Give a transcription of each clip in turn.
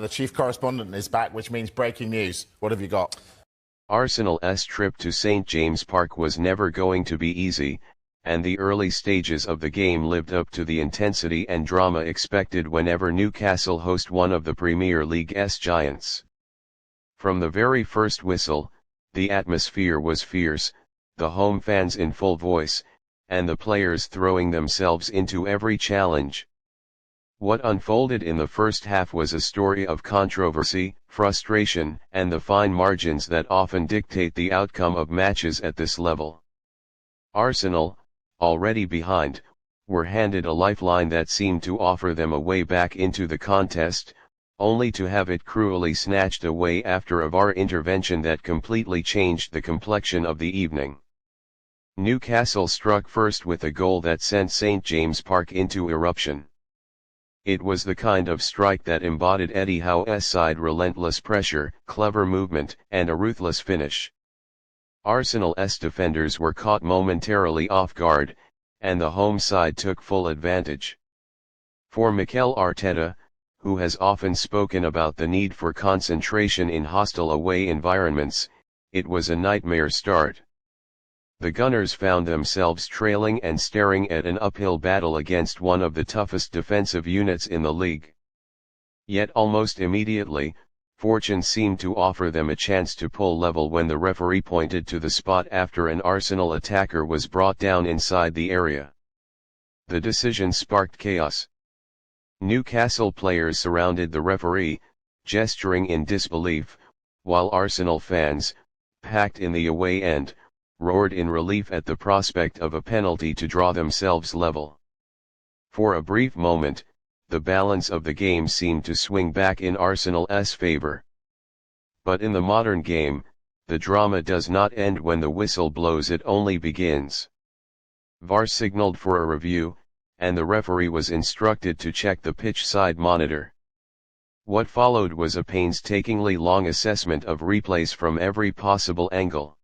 The chief correspondent is back, which means breaking news. What have you got? Arsenal's trip to St James Park was never going to be easy, and the early stages of the game lived up to the intensity and drama expected whenever Newcastle host one of the Premier League's giants. From the very first whistle, the atmosphere was fierce, the home fans in full voice, and the players throwing themselves into every challenge. What unfolded in the first half was a story of controversy, frustration, and the fine margins that often dictate the outcome of matches at this level. Arsenal, already behind, were handed a lifeline that seemed to offer them a way back into the contest, only to have it cruelly snatched away after a VAR intervention that completely changed the complexion of the evening. Newcastle struck first with a goal that sent St James Park into eruption. It was the kind of strike that embodied Eddie Howe's side: relentless pressure, clever movement, and a ruthless finish. Arsenal's defenders were caught momentarily off guard, and the home side took full advantage. For Mikel Arteta, who has often spoken about the need for concentration in hostile away environments, it was a nightmare start. The Gunners found themselves trailing and staring at an uphill battle against one of the toughest defensive units in the league. Yet almost immediately, fortune seemed to offer them a chance to pull level when the referee pointed to the spot after an Arsenal attacker was brought down inside the area. The decision sparked chaos. Newcastle players surrounded the referee, gesturing in disbelief, while Arsenal fans, packed in the away end, roared in relief at the prospect of a penalty to draw themselves level. For a brief moment, the balance of the game seemed to swing back in Arsenal's favor. But in the modern game, the drama does not end when the whistle blows, it only begins. VAR signaled for a review, and the referee was instructed to check the pitch side monitor. What followed was a painstakingly long assessment of replays from every possible angle.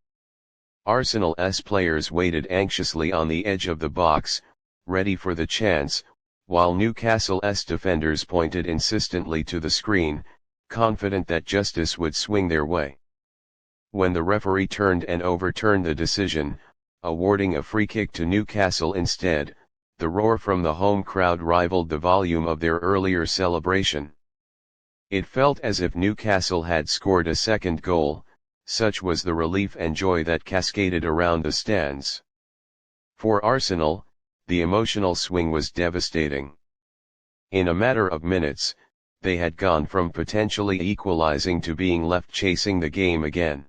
Arsenal's players waited anxiously on the edge of the box, ready for the chance, while Newcastle's defenders pointed insistently to the screen, confident that justice would swing their way. When the referee turned and overturned the decision, awarding a free kick to Newcastle instead, the roar from the home crowd rivaled the volume of their earlier celebration. It felt as if Newcastle had scored a second goal, such was the relief and joy that cascaded around the stands. For Arsenal, the emotional swing was devastating. In a matter of minutes, they had gone from potentially equalizing to being left chasing the game again.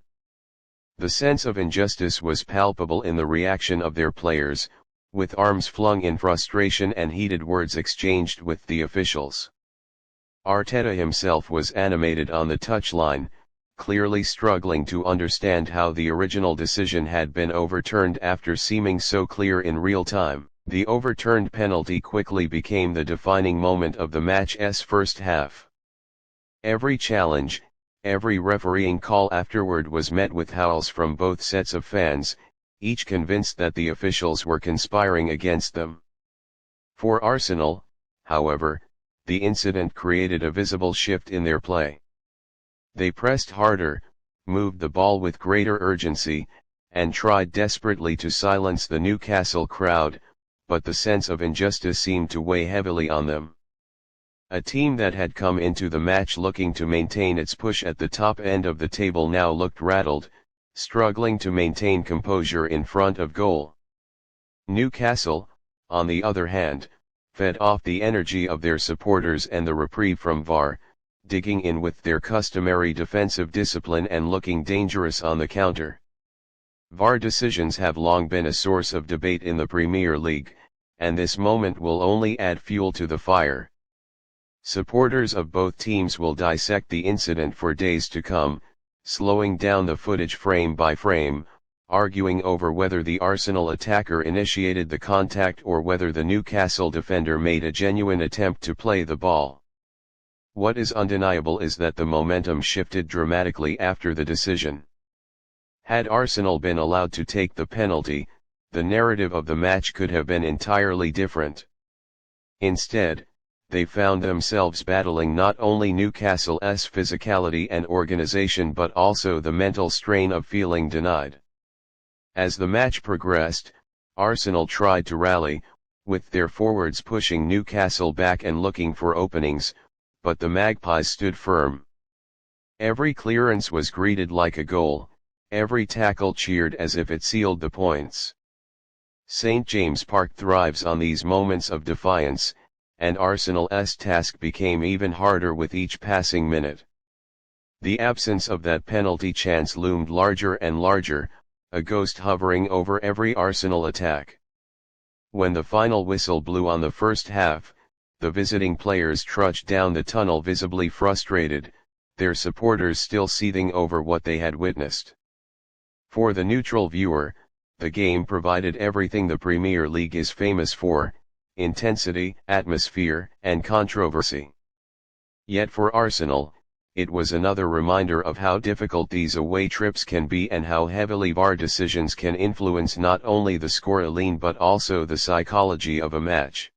The sense of injustice was palpable in the reaction of their players, with arms flung in frustration and heated words exchanged with the officials. Arteta himself was animated on the touchline, clearly struggling to understand how the original decision had been overturned after seeming so clear in real time. The overturned penalty quickly became the defining moment of the match's first half. Every challenge, every refereeing call afterward was met with howls from both sets of fans, each convinced that the officials were conspiring against them. For Arsenal, however, the incident created a visible shift in their play. They pressed harder, moved the ball with greater urgency, and tried desperately to silence the Newcastle crowd, but the sense of injustice seemed to weigh heavily on them. A team that had come into the match looking to maintain its push at the top end of the table now looked rattled, struggling to maintain composure in front of goal. Newcastle, on the other hand, fed off the energy of their supporters and the reprieve from VAR, digging in with their customary defensive discipline and looking dangerous on the counter. VAR decisions have long been a source of debate in the Premier League, and this moment will only add fuel to the fire. Supporters of both teams will dissect the incident for days to come, slowing down the footage frame by frame, arguing over whether the Arsenal attacker initiated the contact or whether the Newcastle defender made a genuine attempt to play the ball. What is undeniable is that the momentum shifted dramatically after the decision. Had Arsenal been allowed to take the penalty, the narrative of the match could have been entirely different. Instead, they found themselves battling not only Newcastle's physicality and organisation but also the mental strain of feeling denied. As the match progressed, Arsenal tried to rally, with their forwards pushing Newcastle back and looking for openings, but the Magpies stood firm. Every clearance was greeted like a goal, every tackle cheered as if it sealed the points. St. James Park thrives on these moments of defiance, and Arsenal's task became even harder with each passing minute. The absence of that penalty chance loomed larger and larger, a ghost hovering over every Arsenal attack. When the final whistle blew on the first half, the visiting players trudged down the tunnel visibly frustrated, their supporters still seething over what they had witnessed. For the neutral viewer, the game provided everything the Premier League is famous for: intensity, atmosphere, and controversy. Yet for Arsenal, it was another reminder of how difficult these away trips can be and how heavily VAR decisions can influence not only the scoreline but also the psychology of a match.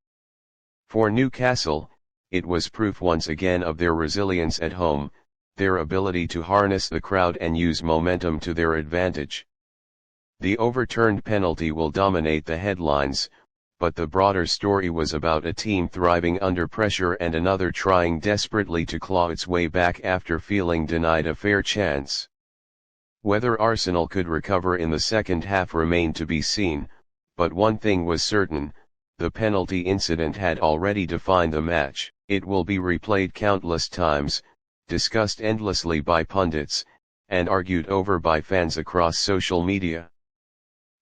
For Newcastle, it was proof once again of their resilience at home, their ability to harness the crowd and use momentum to their advantage. The overturned penalty will dominate the headlines, but the broader story was about a team thriving under pressure and another trying desperately to claw its way back after feeling denied a fair chance. Whether Arsenal could recover in the second half remained to be seen, but one thing was certain: the penalty incident had already defined the match. It will be replayed countless times, discussed endlessly by pundits, and argued over by fans across social media.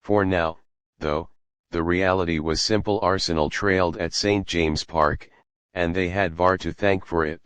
For now, though, the reality was simple: Arsenal trailed at St. James Park, and they had VAR to thank for it.